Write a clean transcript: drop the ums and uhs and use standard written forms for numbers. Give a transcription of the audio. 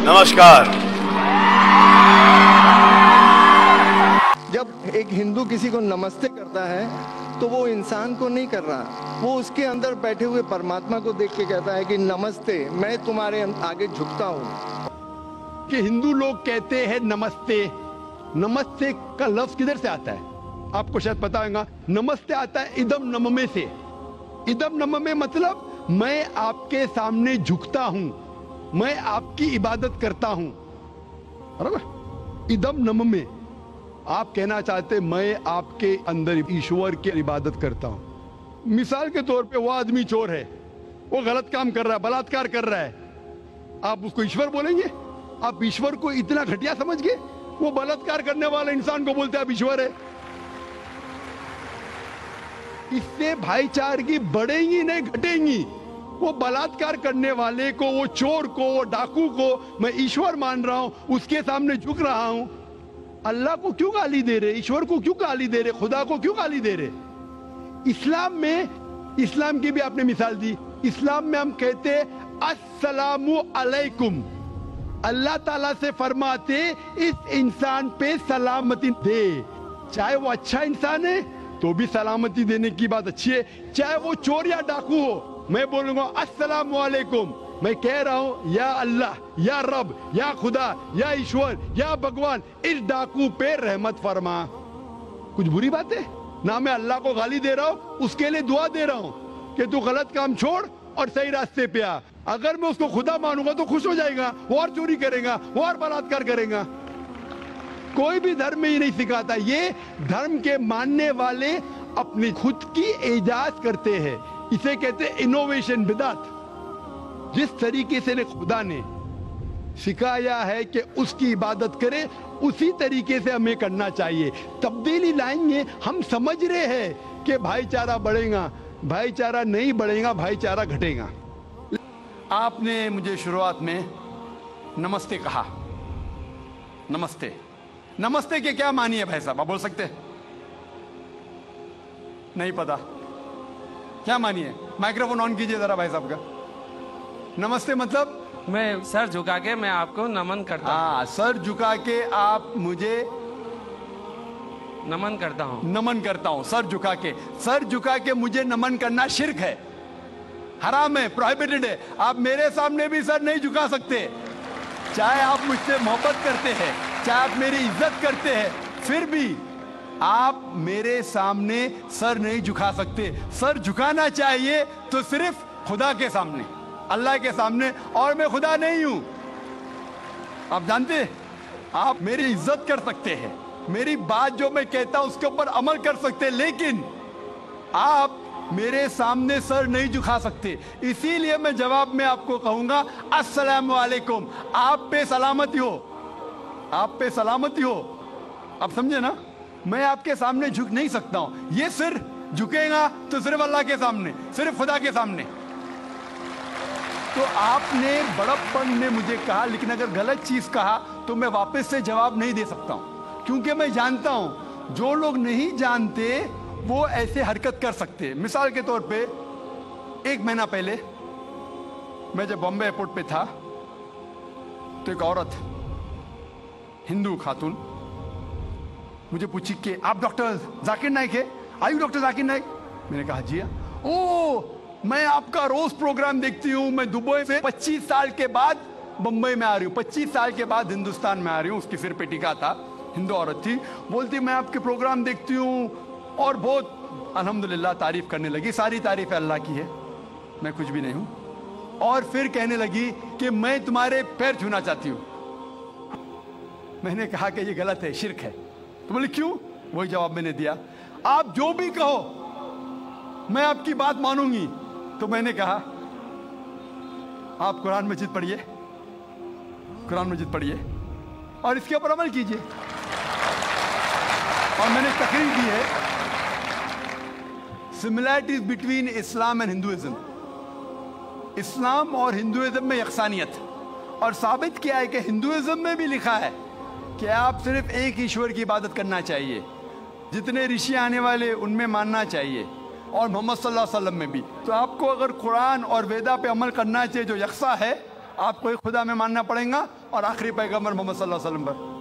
नमस्कार। जब एक हिंदू किसी को नमस्ते करता है तो वो इंसान को नहीं कर रहा, वो उसके अंदर बैठे हुए परमात्मा को देख के कहता है कि नमस्ते, मैं तुम्हारे आगे झुकता हूँ। कि हिंदू लोग कहते हैं नमस्ते। नमस्ते का लफ्ज किधर से आता है आपको शायद पता होगा। नमस्ते आता है इदम नममे से। इदम नममे मतलब मैं आपके सामने झुकता हूं, मैं आपकी इबादत करता हूं, बराबर। इदम नममे आप कहना चाहते मैं आपके अंदर ईश्वर की इबादत करता हूं। मिसाल के तौर पे वो आदमी चोर है, वो गलत काम कर रहा है, बलात्कार कर रहा है, आप उसको ईश्वर बोलेंगे? आप ईश्वर को इतना घटिया समझ गए? वो बलात्कार करने वाले इंसान को बोलते आप ईश्वर है। इससे भाईचारगी बढ़ेगी नहीं घटेगी। वो बलात्कार करने वाले को, वो चोर को, वो डाकू को मैं ईश्वर मान रहा हूं, उसके सामने झुक रहा हूं। अल्लाह को क्यों गाली दे रहे? ईश्वर को क्यों गाली दे रहे? खुदा को क्यों गाली दे रहे? इस्लाम में, इस्लाम की भी आपने मिसाल दी, इस्लाम में हम कहते अस्सलामु अलैकुम। अल्लाह ताला से फरमाते इस इंसान पे सलामती दे। चाहे वो अच्छा इंसान है तो भी सलामती देने की बात अच्छी है, चाहे वो चोर या डाकू हो। मैं बोलूंगा अस्सलामु अलैकुम। मैं कह रहा हूं या अल्लाह, या रब, या खुदा, या ईश्वर, या भगवान, इस डाकू पे रहमत फरमा। कुछ बुरी बात है ना? मैं अल्लाह को गाली दे रहा हूं, उसके लिए दुआ दे रहा हूं कि तू गलत काम छोड़ और सही रास्ते पे आ। अगर मैं उसको खुदा मानूंगा तो खुश हो जाएगा, वो और चोरी करेगा, वो और बलात्कार करेगा। कोई भी धर्म में ही नहीं सिखाता। ये धर्म के मानने वाले अपनी खुद की इजाद करते हैं, इसे कहते हैं इनोवेशन, बिदात। जिस तरीके से खुदा ने सिखाया है कि उसकी इबादत करें, उसी तरीके से हमें करना चाहिए। तब्दीली लाएंगे, हम समझ रहे हैं कि भाईचारा बढ़ेगा। भाईचारा नहीं बढ़ेगा, भाईचारा घटेगा। आपने मुझे शुरुआत में नमस्ते कहा। नमस्ते, नमस्ते के क्या मानी है भाई साहब, आप बोल सकते हैं? नहीं पता क्या मानी है? माइक्रोफोन ऑन कीजिए जरा भाई साहब का। नमस्ते मतलब मैं सर झुका के मैं आपको नमन करता हूँ। हाँ, सर झुका के आप मुझे नमन करता हूँ। नमन करता हूँ, सर झुका के। सर झुका के मुझे नमन करना शिर्क है, हराम है, प्रोहिबिटेड है। आप मेरे सामने भी सर नहीं झुका सकते। चाहे आप मुझसे मोहब्बत करते हैं, चाहे आप मेरी इज्जत करते हैं, फिर भी आप मेरे सामने सर नहीं झुका सकते। सर झुकाना चाहिए तो सिर्फ खुदा के सामने, अल्लाह के सामने, और मैं खुदा नहीं हूं। आप जानते हैं, आप मेरी इज्जत कर सकते हैं, मेरी बात जो मैं कहता हूं उसके ऊपर अमल कर सकते हैं, लेकिन आप मेरे सामने सर नहीं झुका सकते। इसीलिए मैं जवाब में आपको कहूंगा अस्सलामु अलैकुम। आप पे सलामती हो, आप पे सलामती हो। आप समझे ना? मैं आपके सामने झुक नहीं सकता हूं। ये सिर झुकेगा तो सिर्फ अल्लाह के सामने, सिर्फ खुदा के सामने। तो आपने बड़प्पन में मुझे कहा, लेकिन अगर गलत चीज कहा तो मैं वापस से जवाब नहीं दे सकता हूं, क्योंकि मैं जानता हूं जो लोग नहीं जानते वो ऐसे हरकत कर सकते हैं। मिसाल के तौर पे 1 महीना पहले मैं जब बॉम्बे एयरपोर्ट पे था तो एक औरत, हिंदू खातून, मुझे पूछी कि आप डॉक्टर जाकिर नाइक है? आयु डॉक्टर जाकिर नाइक? मैंने कहा जी हाँ। ओ, मैं आपका रोज प्रोग्राम देखती हूँ। मैं दुबई से 25 साल के बाद बंबई में आ रही हूँ, 25 साल के बाद हिंदुस्तान में आ रही हूँ। उसकी सिर पे टिका था, हिंदू औरत थी। बोलती मैं आपके प्रोग्राम देखती हूँ और बहुत अल्हम्दुलिल्लाह तारीफ करने लगी। सारी तारीफ अल्लाह की है, मैं कुछ भी नहीं हूँ। और फिर कहने लगी कि मैं तुम्हारे पैर छूना चाहती हूँ। मैंने कहा कि ये गलत है, शिर्क है। तो बोले क्यों? वही जवाब मैंने दिया, आप जो भी कहो मैं आपकी बात मानूंगी। तो मैंने कहा आप कुरान मजीद पढ़िए, कुरान मजीद पढ़िए और इसके ऊपर अमल कीजिए। और मैंने तकरीर की है similarities between Islam and Hinduism, Islam और हिंदुइज्म में यकसानियत। और साबित किया है कि हिंदुइज्म में भी लिखा है कि आप सिर्फ एक ईश्वर की इबादत करना चाहिए, जितने ऋषि आने वाले उनमें मानना चाहिए, और मोहम्मद सल्लल्लाहु अलैहि वसल्लम में भी। तो आपको अगर कुरान और वेदा पे अमल करना चाहिए जो यकसा है, आपको एक खुदा में मानना पड़ेगा और आखिरी पैगंबर मोहम्मद सल्लल्लाहु अलैहि वसल्लम पर।